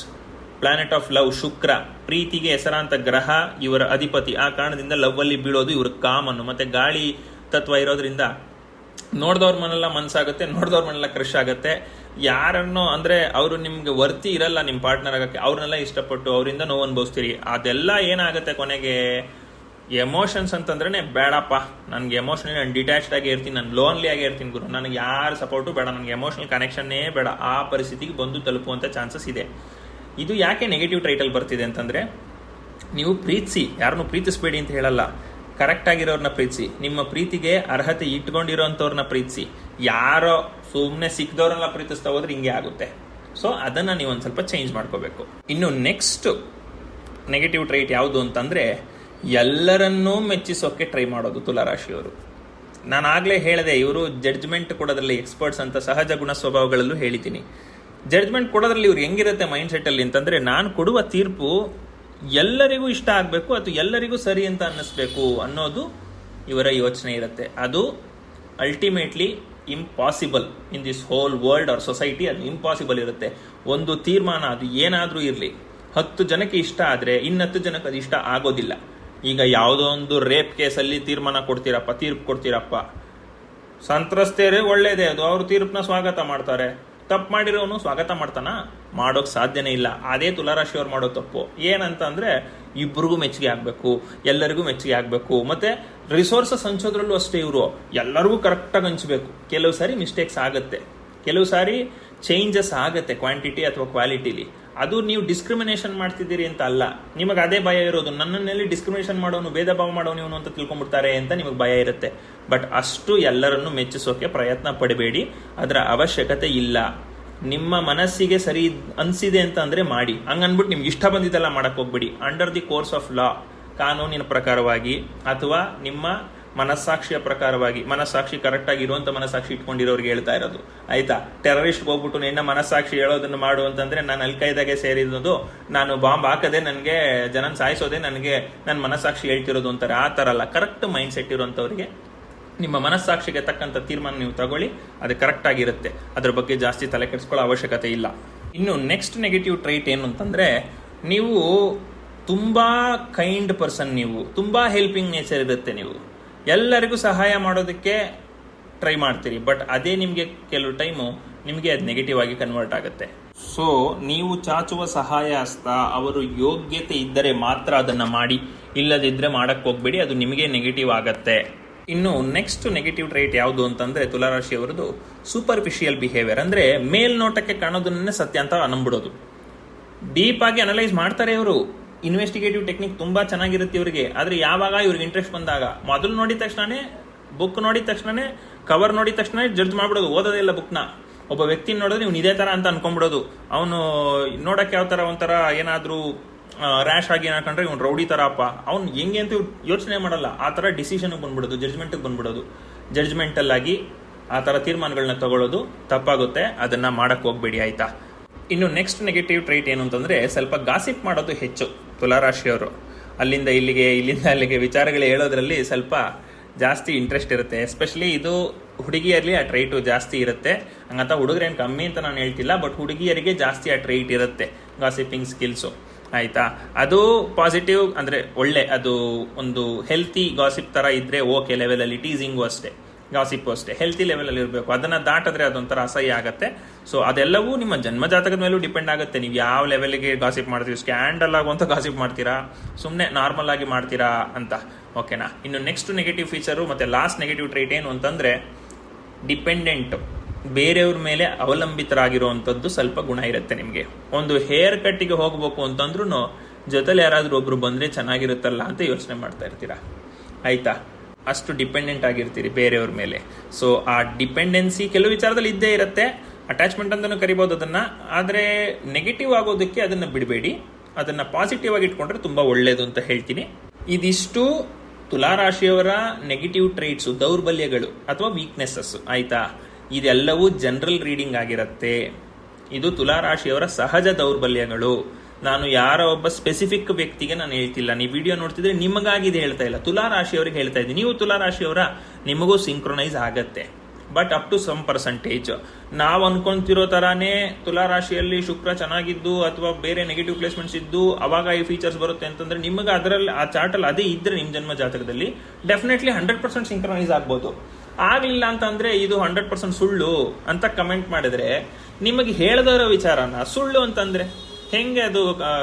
planet of love. ಶುಕ್ರ ಪ್ರೀತಿಗೆ ಹೆಸರಾಂತ ಗ್ರಹ, ಇವರ ಅಧಿಪತಿ. ಆ ಕಾರಣದಿಂದ ಲವ್ ಅಲ್ಲಿ ಬೀಳೋದು ಇವ್ರ ಕಾಮನ್ನು. ಮತ್ತೆ ಗಾಳಿ ತತ್ವ ಇರೋದ್ರಿಂದ ನೋಡ್ದವ್ರ ಮನೆಲ್ಲ ಮನ್ಸಾಗುತ್ತೆ, ನೋಡ್ದವ್ರ ಮನೆಲ್ಲ ಕ್ರಶ್ ಆಗುತ್ತೆ. ಯಾರನ್ನೋ ಅಂದ್ರೆ ಅವರು ನಿಮ್ಗೆ ವರ್ತಿ ಇರಲ್ಲ ನಿಮ್ಮ ಪಾರ್ಟ್ನರ್ ಆಗಕ್ಕೆ, ಅವ್ರನ್ನೆಲ್ಲ ಇಷ್ಟಪಟ್ಟು ಅವರಿಂದ ನೋವು ಅನುಭವಿಸ್ತೀರಿ. ಅದೆಲ್ಲ ಏನಾಗುತ್ತೆ ಕೊನೆಗೆ ಎಮೋಷನ್ಸ್ ಅಂತಂದ್ರೆ ಬೇಡಪ್ಪ, ನನಗೆ ಎಮೋಷನಲಿ ನಾನು ಡಿಟ್ಯಾಚ್ಡ್ ಆಗಿ ಇರ್ತೀನಿ, ನಾನು ಲೋನ್ಲಿ ಆಗಿ ಇರ್ತೀನಿ ಗುರು, ನನಗೆ ಯಾರ ಸಪೋರ್ಟು ಬೇಡ, ನನಗೆ ಎಮೋಷನಲ್ ಕನೆಕ್ಷನ್ನೇ ಬೇಡ, ಆ ಪರಿಸ್ಥಿತಿಗೆ ಬಂದು ತಲುಪುವಂಥ ಚಾನ್ಸಸ್ ಇದೆ. ಇದು ಯಾಕೆ ನೆಗೆಟಿವ್ ಟ್ರೈಟಲ್ಲಿ ಬರ್ತಿದೆ ಅಂತಂದರೆ, ನೀವು ಪ್ರೀತಿಸಿ, ಯಾರನ್ನೂ ಪ್ರೀತಿಸ್ಬೇಡಿ ಅಂತ ಹೇಳಲ್ಲ, ಕರೆಕ್ಟ್ ಆಗಿರೋರನ್ನ ಪ್ರೀತಿಸಿ, ನಿಮ್ಮ ಪ್ರೀತಿಗೆ ಅರ್ಹತೆ ಇಟ್ಕೊಂಡಿರೋಂಥವ್ರನ್ನ ಪ್ರೀತಿಸಿ. ಯಾರೋ ಸುಮ್ಮನೆ ಸಿಕ್ಕದವ್ರನ್ನ ಪ್ರೀತಿಸ್ತಾ ಹೋದ್ರೆ ಹಿಂಗೆ ಆಗುತ್ತೆ. ಸೊ ಅದನ್ನು ನೀವು ಒಂದು ಸ್ವಲ್ಪ ಚೇಂಜ್ ಮಾಡ್ಕೋಬೇಕು. ಇನ್ನು ನೆಕ್ಸ್ಟ್ ನೆಗೆಟಿವ್ ಟ್ರೈಟ್ ಯಾವುದು ಅಂತಂದರೆ, ಎಲ್ಲರನ್ನೂ ಮೆಚ್ಚಿಸೋಕೆ ಟ್ರೈ ಮಾಡೋದು ತುಲಾರಾಶಿಯವರು. ನಾನು ಆಗಲೇ ಹೇಳಿದೆ, ಇವರು ಜಡ್ಜ್ಮೆಂಟ್ ಕೊಡೋದ್ರಲ್ಲಿ ಎಕ್ಸ್ಪರ್ಟ್ಸ್ ಅಂತ ಸಹಜ ಗುಣ ಸ್ವಭಾವಗಳಲ್ಲೂ ಹೇಳಿದ್ದೀನಿ. ಜಡ್ಜ್ಮೆಂಟ್ ಕೊಡೋದ್ರಲ್ಲಿ ಇವ್ರು ಹೆಂಗಿರುತ್ತೆ ಮೈಂಡ್ಸೆಟ್ಟಲ್ಲಿ ಅಂತಂದರೆ, ನಾನು ಕೊಡುವ ತೀರ್ಪು ಎಲ್ಲರಿಗೂ ಇಷ್ಟ ಆಗಬೇಕು ಅಥವಾ ಎಲ್ಲರಿಗೂ ಸರಿ ಅಂತ ಅನ್ನಿಸ್ಬೇಕು ಅನ್ನೋದು ಇವರ ಯೋಚನೆ ಇರುತ್ತೆ. ಅದು ultimately impossible in this whole world or society. ಅದು ಇಂಪಾಸಿಬಲ್ ಇರುತ್ತೆ. ಒಂದು ತೀರ್ಮಾನ ಅದು ಏನಾದರೂ ಇರಲಿ, 10 ಜನಕ್ಕೆ ಇಷ್ಟ ಆದರೆ 10 ಜನಕ್ಕೆ ಅದು ಇಷ್ಟ ಆಗೋದಿಲ್ಲ. ಈಗ ಯಾವುದೋ ಒಂದು ರೇಪ್ ಕೇಸಲ್ಲಿ ತೀರ್ಪು ಕೊಡ್ತೀರಪ್ಪ, ಸಂತ್ರಸ್ತೆಯರೇ ಒಳ್ಳೇದೇ, ಅದು ಅವ್ರ ತೀರ್ಪನ್ನ ಸ್ವಾಗತ ಮಾಡ್ತಾರೆ. ತಪ್ಪು ಮಾಡಿರೋನು ಸ್ವಾಗತ ಮಾಡ್ತಾನ? ಮಾಡೋಕೆ ಸಾಧ್ಯನೇ ಇಲ್ಲ. ಅದೇ ತುಲಾರಾಶಿಯವ್ರು ಮಾಡೋ ತಪ್ಪು ಏನಂತ ಅಂದರೆ, ಇಬ್ಬರಿಗೂ ಮೆಚ್ಚುಗೆ ಆಗಬೇಕು, ಎಲ್ಲರಿಗೂ ಮೆಚ್ಚುಗೆ ಆಗಬೇಕು. ಮತ್ತು ರಿಸೋರ್ಸಸ್ ಹಂಚೋದ್ರಲ್ಲೂ ಅಷ್ಟೇ, ಇವರು ಎಲ್ಲರಿಗೂ ಕರೆಕ್ಟಾಗಿ ಹಂಚಬೇಕು. ಕೆಲವು ಸಾರಿ ಮಿಸ್ಟೇಕ್ಸ್ ಆಗುತ್ತೆ, ಕೆಲವು ಸಾರಿ ಚೇಂಜಸ್ ಆಗುತ್ತೆ ಕ್ವಾಂಟಿಟಿ ಅಥವಾ ಕ್ವಾಲಿಟಿಲಿ. ಅದು ನೀವು ಡಿಸ್ಕ್ರಿಮಿನೇಷನ್ ಮಾಡ್ತಿದ್ದೀರಿ ಅಂತ ಅಲ್ಲ, ನಿಮಗೆ ಅದೇ ಭಯ ಇರೋದು, ನನ್ನಲ್ಲಿ ಡಿಸ್ಕ್ರಿಮಿನೇಷನ್ ಮಾಡೋನು, ಭೇದ ಭಾವ ಮಾಡೋನು ಇವನು ಅಂತ ತಿಳ್ಕೊಂಡ್ಬಿಡ್ತಾರೆ ಅಂತ ನಿಮಗೆ ಭಯ ಇರುತ್ತೆ. ಬಟ್ ಅಷ್ಟು ಎಲ್ಲರನ್ನು ಮೆಚ್ಚಿಸೋಕೆ ಪ್ರಯತ್ನ ಪಡಬೇಡಿ, ಅದರ ಅವಶ್ಯಕತೆ ಇಲ್ಲ. ನಿಮ್ಮ ಮನಸ್ಸಿಗೆ ಸರಿ ಅನಿಸಿದೆ ಅಂತ ಅಂದರೆ ಮಾಡಿ, ಹಂಗನ್ಬಿಟ್ಟು ನಿಮ್ಗೆ ಇಷ್ಟ ಬಂದಿದ್ದೆಲ್ಲ ಮಾಡಕ್ಕೆ ಹೋಗ್ಬಿಡಿ. Under the course of law, ಕಾನೂನಿನ ಪ್ರಕಾರವಾಗಿ ಅಥವಾ ನಿಮ್ಮ ಮನಸ್ಸಾಕ್ಷಿಯ ಪ್ರಕಾರವಾಗಿ, ಮನಸ್ಸಾಕ್ಷಿ ಕರೆಕ್ಟಾಗಿ ಇರುವಂಥ ಮನಸ್ಸಾಕ್ಷಿ ಇಟ್ಕೊಂಡಿರೋರಿಗೆ ಹೇಳ್ತಾ ಇರೋದು, ಆಯ್ತಾ. ಟೆರರಿಸ್ಟ್ಗೆ ಹೋಗ್ಬಿಟ್ಟು ನಿನ್ನ ಮನಸ್ಸಾಕ್ಷಿ ಹೇಳೋದನ್ನು ಮಾಡು ಅಂತಂದ್ರೆ, ನಾನು ಅಲ್ಕೈದಾಗೆ ಸೇರಿರೋದು, ನಾನು ಬಾಂಬ್ ಹಾಕದೆ ನನಗೆ ಜನನ್ ಸಾಯಿಸೋದೆ ನನಗೆ ನನ್ನ ಮನಸ್ಸಾಕ್ಷಿ ಹೇಳ್ತಿರೋದು ಅಂತಾರೆ. ಆ ಥರ ಅಲ್ಲ. ಕರೆಕ್ಟ್ ಮೈಂಡ್ ಸೆಟ್ ಇರುವಂಥವ್ರಿಗೆ ನಿಮ್ಮ ಮನಸ್ಸಾಕ್ಷಿಗೆ ತಕ್ಕಂಥ ತೀರ್ಮಾನ ನೀವು ತಗೊಳ್ಳಿ, ಅದು ಕರೆಕ್ಟ್ ಆಗಿರುತ್ತೆ. ಅದ್ರ ಬಗ್ಗೆ ಜಾಸ್ತಿ ತಲೆ ಕೆಡಿಸ್ಕೊಳ್ಳೋ ಅವಶ್ಯಕತೆ ಇಲ್ಲ. ಇನ್ನು ನೆಕ್ಸ್ಟ್ ನೆಗೆಟಿವ್ ಟ್ರೈಟ್ ಏನು ಅಂತಂದರೆ, ನೀವು ತುಂಬ ಕೈಂಡ್ ಪರ್ಸನ್, ನೀವು ತುಂಬ ಹೆಲ್ಪಿಂಗ್ ನೇಚರ್ ಇರುತ್ತೆ, ನೀವು ಎಲ್ಲರಿಗೂ ಸಹಾಯ ಮಾಡೋದಕ್ಕೆ ಟ್ರೈ ಮಾಡ್ತೀರಿ. ಬಟ್ ಅದೇ ನಿಮಗೆ ಕೆಲವು ಟೈಮು ನಿಮಗೆ ಅದು ನೆಗೆಟಿವ್ ಆಗಿ ಕನ್ವರ್ಟ್ ಆಗುತ್ತೆ. ಸೊ ನೀವು ಚಾಚುವ ಸಹಾಯ ಹಸ್ತ ಅವರು ಯೋಗ್ಯತೆ ಇದ್ದರೆ ಮಾತ್ರ ಅದನ್ನು ಮಾಡಿ, ಇಲ್ಲದಿದ್ದರೆ ಮಾಡಕ್ಕೆ ಹೋಗ್ಬೇಡಿ, ಅದು ನಿಮಗೆ ನೆಗೆಟಿವ್ ಆಗತ್ತೆ. ಇನ್ನು ನೆಕ್ಸ್ಟ್ ನೆಗೆಟಿವ್ ಟ್ರೈಟ್ ಯಾವುದು ಅಂತಂದರೆ ತುಲಾರಾಶಿಯವರದು ಸೂಪರ್ಫಿಷಿಯಲ್ ಬಿಹೇವಿಯರ್. ಅಂದರೆ ಮೇಲ್ನೋಟಕ್ಕೆ ಕಾಣೋದನ್ನೇ ಸತ್ಯ ಅಂತ ನಂಬಿಡೋದು. ಡೀಪ್ ಆಗಿ ಅನಲೈಸ್ ಮಾಡ್ತಾರೆ ಇವರು, ಇನ್ವೆಸ್ಟಿಗೇಟಿವ್ ಟೆಕ್ನಿಕ್ ತುಂಬ ಚೆನ್ನಾಗಿರುತ್ತೆ ಇವರಿಗೆ. ಆದರೆ ಯಾವಾಗ ಇವ್ರಿಗೆ ಇಂಟ್ರೆಸ್ಟ್ ಬಂದಾಗ, ಮೊದಲು ನೋಡಿದ ತಕ್ಷಣನೇ, ಬುಕ್ ನೋಡಿದ ತಕ್ಷಣನೇ, ಕವರ್ ನೋಡಿದ ತಕ್ಷಣ ಜಡ್ಜ್ ಮಾಡ್ಬಿಡೋದು, ಓದೋದೇ ಇಲ್ಲ ಬುಕ್ನ. ಒಬ್ಬ ವ್ಯಕ್ತಿ ನೋಡಿದ್ರೆ ಇವ್ನು ಇದೇ ಥರ ಅಂತ ಅನ್ಕೊಂಡ್ಬಿಡೋದು. ಅವನು ನೋಡೋಕ್ಕೆ ಯಾವ ಥರ ಒಂಥರ ಏನಾದರೂ ರ್ಯಾಶ್ ಆಗಿ ಏನಾಕೊಂಡ್ರೆ ಇವ್ನು ರೌಡಿ ಥರ ಅಪ್ಪ, ಅವ್ನು ಹೆಂಗೆ ಅಂತ ಯೋಚನೆ ಮಾಡಲ್ಲ. ಆ ಥರ ಡಿಸಿಷನ್ಗೆ ಬಂದ್ಬಿಡೋದು, ಜಡ್ಜ್ಮೆಂಟಿಗೆ ಬಂದ್ಬಿಡೋದು. ಜಡ್ಜ್ಮೆಂಟಲ್ಲಾಗಿ ಆ ಥರ ತೀರ್ಮಾನಗಳನ್ನ ತಗೊಳ್ಳೋದು ತಪ್ಪಾಗುತ್ತೆ, ಅದನ್ನು ಮಾಡೋಕ್ಕೆ ಹೋಗ್ಬೇಡಿ, ಆಯಿತಾ. ಇನ್ನು ನೆಕ್ಸ್ಟ್ ನೆಗೆಟಿವ್ ಟ್ರೈಟ್ ಏನು ಅಂತಂದರೆ, ಸ್ವಲ್ಪ ಗಾಸಿಪ್ ಮಾಡೋದು ಹೆಚ್ಚು ತುಲಾರಾಶಿಯವರು. ಅಲ್ಲಿಂದ ಅಲ್ಲಿಗೆ ವಿಚಾರಗಳು ಹೇಳೋದ್ರಲ್ಲಿ ಸ್ವಲ್ಪ ಜಾಸ್ತಿ ಇಂಟ್ರೆಸ್ಟ್ ಇರುತ್ತೆ. ಎಸ್ಪೆಷಲಿ ಇದು ಹುಡುಗಿಯರಲ್ಲಿ ಆ ಟ್ರೈಟು ಜಾಸ್ತಿ ಇರುತ್ತೆ. ಹಂಗಂತ ಹುಡುಗರೇನು ಕಮ್ಮಿ ಅಂತ ನಾನು ಹೇಳ್ತಿಲ್ಲ, ಬಟ್ ಹುಡುಗಿಯರಿಗೆ ಜಾಸ್ತಿ ಆ ಟ್ರೈಟ್ ಇರುತ್ತೆ, ಗಾಸಿಪಿಂಗ್ ಸ್ಕಿಲ್ಸು, ಆಯಿತಾ. ಅದು ಪಾಸಿಟಿವ್ ಅಂದರೆ ಒಳ್ಳೆ, ಅದು ಒಂದು ಹೆಲ್ತಿ ಗಾಸಿಪ್ ಥರ ಇದ್ದರೆ ಓಕೆ ಲೆವೆಲಲ್ಲಿ. ಟೀಸಿಂಗು ಅಷ್ಟೇ, ಗಾಸಿಪ್ಪು ಅಷ್ಟೇ, ಹೆಲ್ತಿ ಲೆವೆಲಲ್ಲಿ ಇರಬೇಕು. ಅದನ್ನು ದಾಟಿದ್ರೆ ಅದೊಂಥರ ಅಸಹ್ಯ ಆಗುತ್ತೆ. ಸೊ ಅದೆಲ್ಲವೂ ನಿಮ್ಮ ಜನ್ಮಜಾತಕದ ಮೇಲೂ ಡಿಪೆಂಡ್ ಆಗುತ್ತೆ, ನೀವು ಯಾವ ಲೆವೆಲ್ಗೆ ಗಾಸಿಪ್ ಮಾಡ್ತೀವಿ. ಸ್ಕ್ಯಾಂಡಲ್ ಆಗುವಂಥ ಗಾಸಿಪ್ ಮಾಡ್ತೀರಾ, ಸುಮ್ಮನೆ ನಾರ್ಮಲ್ ಆಗಿ ಮಾಡ್ತೀರಾ ಅಂತ, ಓಕೆನಾ. ಇನ್ನು ನೆಕ್ಸ್ಟ್ ನೆಗೆಟಿವ್ ಫೀಚರು ಮತ್ತು ಲಾಸ್ಟ್ ನೆಗೆಟಿವ್ ಟ್ರೈಟ್ ಏನು ಅಂತಂದರೆ, ಡಿಪೆಂಡೆಂಟ್, ಬೇರೆಯವ್ರ ಮೇಲೆ ಅವಲಂಬಿತರಾಗಿರುವಂಥದ್ದು ಸ್ವಲ್ಪ ಗುಣ ಇರುತ್ತೆ ನಿಮಗೆ. ಒಂದು ಹೇರ್ ಕಟ್ಟಿಗೆ ಹೋಗ್ಬೇಕು ಅಂತಂದ್ರೂ ಜೊತೆಲಿ ಯಾರಾದರೂ ಒಬ್ರು ಬಂದರೆ ಚೆನ್ನಾಗಿರುತ್ತಲ್ಲ ಅಂತ ಯೋಚನೆ ಮಾಡ್ತಾ ಇರ್ತೀರಾ, ಆಯಿತಾ. ಅಷ್ಟು ಡಿಪೆಂಡೆಂಟ್ ಆಗಿರ್ತೀರಿ ಬೇರೆಯವ್ರ ಮೇಲೆ. ಸೊ ಆ ಡಿಪೆಂಡೆನ್ಸಿ ಕೆಲವು ವಿಚಾರದಲ್ಲಿ ಇದ್ದೇ ಇರುತ್ತೆ, ಅಟ್ಯಾಚ್ಮೆಂಟ್ ಅಂತಲೂ ಕರಿಬೋದು ಅದನ್ನ. ಆದರೆ ನೆಗೆಟಿವ್ ಆಗೋದಕ್ಕೆ ಅದನ್ನ ಬಿಡಬೇಡಿ, ಅದನ್ನ ಪಾಸಿಟಿವ್ ಆಗಿ ಇಟ್ಕೊಂಡ್ರೆ ತುಂಬಾ ಒಳ್ಳೇದು ಅಂತ ಹೇಳ್ತೀನಿ. ಇದಿಷ್ಟು ತುಲಾರಾಶಿಯವರ ನೆಗೆಟಿವ್ ಟ್ರೈಟ್ಸು, ದೌರ್ಬಲ್ಯಗಳು ಅಥವಾ ವೀಕ್ನೆಸಸ್. ಆಯ್ತಾ, ಇದೆಲ್ಲವೂ ಜನರಲ್ ರೀಡಿಂಗ್ ಆಗಿರುತ್ತೆ. ಇದು ತುಲಾರಾಶಿಯವರ ಸಹಜ ದೌರ್ಬಲ್ಯಗಳು. ನಾನು ಯಾರ ಒಬ್ಬ ಸ್ಪೆಸಿಫಿಕ್ ವ್ಯಕ್ತಿಗೆ ನಾನು ಹೇಳ್ತಿಲ್ಲ. ನೀವು ವಿಡಿಯೋ ನೋಡ್ತಿದ್ರೆ ನಿಮಗಾಗಿ ಇದು ಹೇಳ್ತಾ ಇಲ್ಲ, ತುಲಾರಾಶಿಯವರಿಗೆ ಹೇಳ್ತಾ ಇದ್ದೀನಿ. ನೀವು ತುಲಾರಾಶಿಯವರ, ನಿಮಗೂ ಸಿಂಕ್ರೊನೈಸ್ ಆಗತ್ತೆ, but up to some percentage. ನಾವು ಅನ್ಕೊಂತಿರೋ ತರಾನೇ ತುಲಾರಾಶಿಯಲ್ಲಿ ಶುಕ್ರ ಚೆನ್ನಾಗಿದ್ದು ಅಥವಾ ಬೇರೆ ನೆಗೆಟಿವ್ ಪ್ಲೇಸ್ಮೆಂಟ್ಸ್ ಇದ್ದು ಅವಾಗ ಈ ಫೀಚರ್ಸ್ ಬರುತ್ತೆ ಅಂತಂದ್ರೆ ನಿಮಗೆ ಅದರಲ್ಲಿ ಆ ಚಾರ್ಟ್ ಅಲ್ಲಿ ಅದೇ ಇದ್ರೆ ನಿಮ್ಮ ಜನ್ಮ ಜಾತಕದಲ್ಲಿ ಡೆಫಿನೆಟ್ಲಿ 100% ಸಿಂಕ್ರೊನೈಸ್ ಆಗ್ಬೋದು. ಆಗ್ಲಿಲ್ಲ ಅಂತಂದ್ರೆ ಇದು 100% ಸುಳ್ಳು ಅಂತ ಕಮೆಂಟ್ ಮಾಡಿದ್ರೆ ನಿಮಗೆ ಹೇಳದವರ ವಿಚಾರನ ಸುಳ್ಳು ಅಂತಂದ್ರೆ ಹೆಂಗೆ ಅದು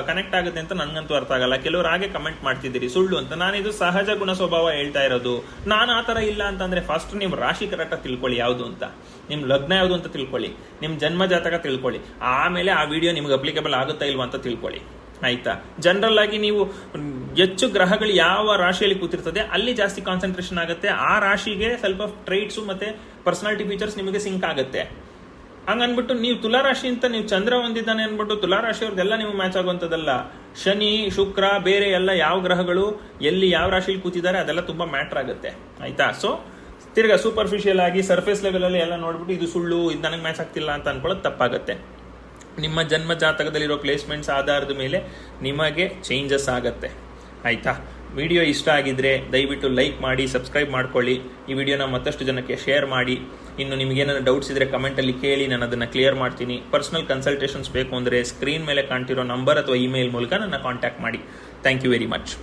ಕನೆಕ್ಟ್ ಆಗುತ್ತೆ ಅಂತ ನನ್ಗಂತೂ ಅರ್ಥ ಆಗಲ್ಲ. ಕೆಲವರು ಹಾಗೆ ಕಮೆಂಟ್ ಮಾಡ್ತಿದ್ದೀರಿ ಸುಳ್ಳು ಅಂತ. ನಾನಿದು ಸಹಜ ಗುಣ ಸ್ವಭಾವ ಹೇಳ್ತಾ ಇರೋದು. ನಾನು ಆತರ ಇಲ್ಲ ಅಂತಂದ್ರೆ ಫಸ್ಟ್ ನಿಮ್ ರಾಶಿ ಕರೆಕ್ಟಾಗಿ ತಿಳ್ಕೊಳ್ಳಿ ಯಾವುದು ಅಂತ, ನಿಮ್ ಲಗ್ನ ಯಾವುದು ಅಂತ ತಿಳ್ಕೊಳ್ಳಿ, ನಿಮ್ ಜನ್ಮ ಜಾತಕ ತಿಳ್ಕೊಳ್ಳಿ, ಆಮೇಲೆ ಆ ವಿಡಿಯೋ ನಿಮ್ಗೆ ಅಪ್ಲಿಕೇಬಲ್ ಆಗುತ್ತಾ ಇಲ್ವಾ ಅಂತ ತಿಳ್ಕೊಳ್ಳಿ. ಆಯ್ತಾ, ಜನರಲ್ ಆಗಿ ನೀವು ಹೆಚ್ಚು ಗ್ರಹಗಳು ಯಾವ ರಾಶಿಯಲ್ಲಿ ಕೂತಿರ್ತದೆ ಅಲ್ಲಿ ಜಾಸ್ತಿ ಕಾನ್ಸಂಟ್ರೇಷನ್ ಆಗುತ್ತೆ. ಆ ರಾಶಿಗೆ ಸ್ವಲ್ಪ ಟ್ರೈಟ್ಸು ಮತ್ತೆ ಪರ್ಸನಾಲಿಟಿ ಫೀಚರ್ಸ್ ನಿಮಗೆ ಸಿಂಕ್ ಆಗುತ್ತೆ. ಹಂಗನ್ಬಿಟ್ಟು ನೀವು ತುಲಾರಾಶಿ ಅಂತ ನೀವು ಚಂದ್ರ ಹೊಂದಿದ್ದಾನೆ ಅನ್ಬಿಟ್ಟು ತುಲಾರಾಶಿಯವ್ರದ್ದೆಲ್ಲ ನೀವು ಮ್ಯಾಚ್ ಆಗುವಂಥದ್ದಲ್ಲ. ಶನಿ, ಶುಕ್ರ, ಬೇರೆ ಎಲ್ಲ ಯಾವ ಗ್ರಹಗಳು ಎಲ್ಲಿ ಯಾವ ರಾಶಿಯಲ್ಲಿ ಕೂತಿದ್ದಾರೆ ಅದೆಲ್ಲ ತುಂಬಾ ಮ್ಯಾಟರ್ ಆಗುತ್ತೆ. ಆಯ್ತಾ, ಸೊ ತಿರ್ಗಾ ಸೂಪರ್ಫಿಷಿಯಲ್ ಆಗಿ ಸರ್ಫೇಸ್ ಲೆವೆಲ್ ಅಲ್ಲಿ ಎಲ್ಲ ನೋಡ್ಬಿಟ್ಟು ಇದು ಸುಳ್ಳು, ಇದು ನನಗೆ ಮ್ಯಾಚ್ ಆಗ್ತಿಲ್ಲ ಅಂತ ಅನ್ಕೊಳ್ಳೋದು ತಪ್ಪಾಗುತ್ತೆ. ನಿಮ್ಮ ಜನ್ಮ ಜಾತಕದಲ್ಲಿರೋ ಪ್ಲೇಸ್ಮೆಂಟ್ಸ್ ಆಧಾರದ ಮೇಲೆ ನಿಮಗೆ ಚೇಂಜಸ್ ಆಗತ್ತೆ. ಆಯ್ತಾ, ವಿಡಿಯೋ ಇಷ್ಟ ಆಗಿದ್ರೆ ದಯವಿಟ್ಟು ಲೈಕ್ ಮಾಡಿ, ಸಬ್ಸ್ಕ್ರೈಬ್ ಮಾಡ್ಕೊಳ್ಳಿ. ಈ ವಿಡಿಯೋನ ಮತ್ತಷ್ಟು ಜನಕ್ಕೆ ಶೇರ್ ಮಾಡಿ. ಇನ್ನು ನಿಮಗೇನಾದ್ರು ಡೌಟ್ಸ್ ಇದ್ರೆ ಕಮೆಂಟಲ್ಲಿ ಕೇಳಿ, ನಾನು ಅದನ್ನು ಕ್ಲಿಯರ್ ಮಾಡ್ತೀನಿ. ಪರ್ಸನಲ್ ಕನ್ಸಲ್ಟೇಷನ್ಸ್ ಬೇಕು ಅಂದರೆ ಸ್ಕ್ರೀನ್ ಮೇಲೆ ಕಾಣ್ತಿರೋ ನಂಬರ್ ಅಥವಾ ಇಮೇಲ್ ಮೂಲಕ ನನ್ನ ಕಾಂಟ್ಯಾಕ್ಟ್ ಮಾಡಿ. Thank you very much.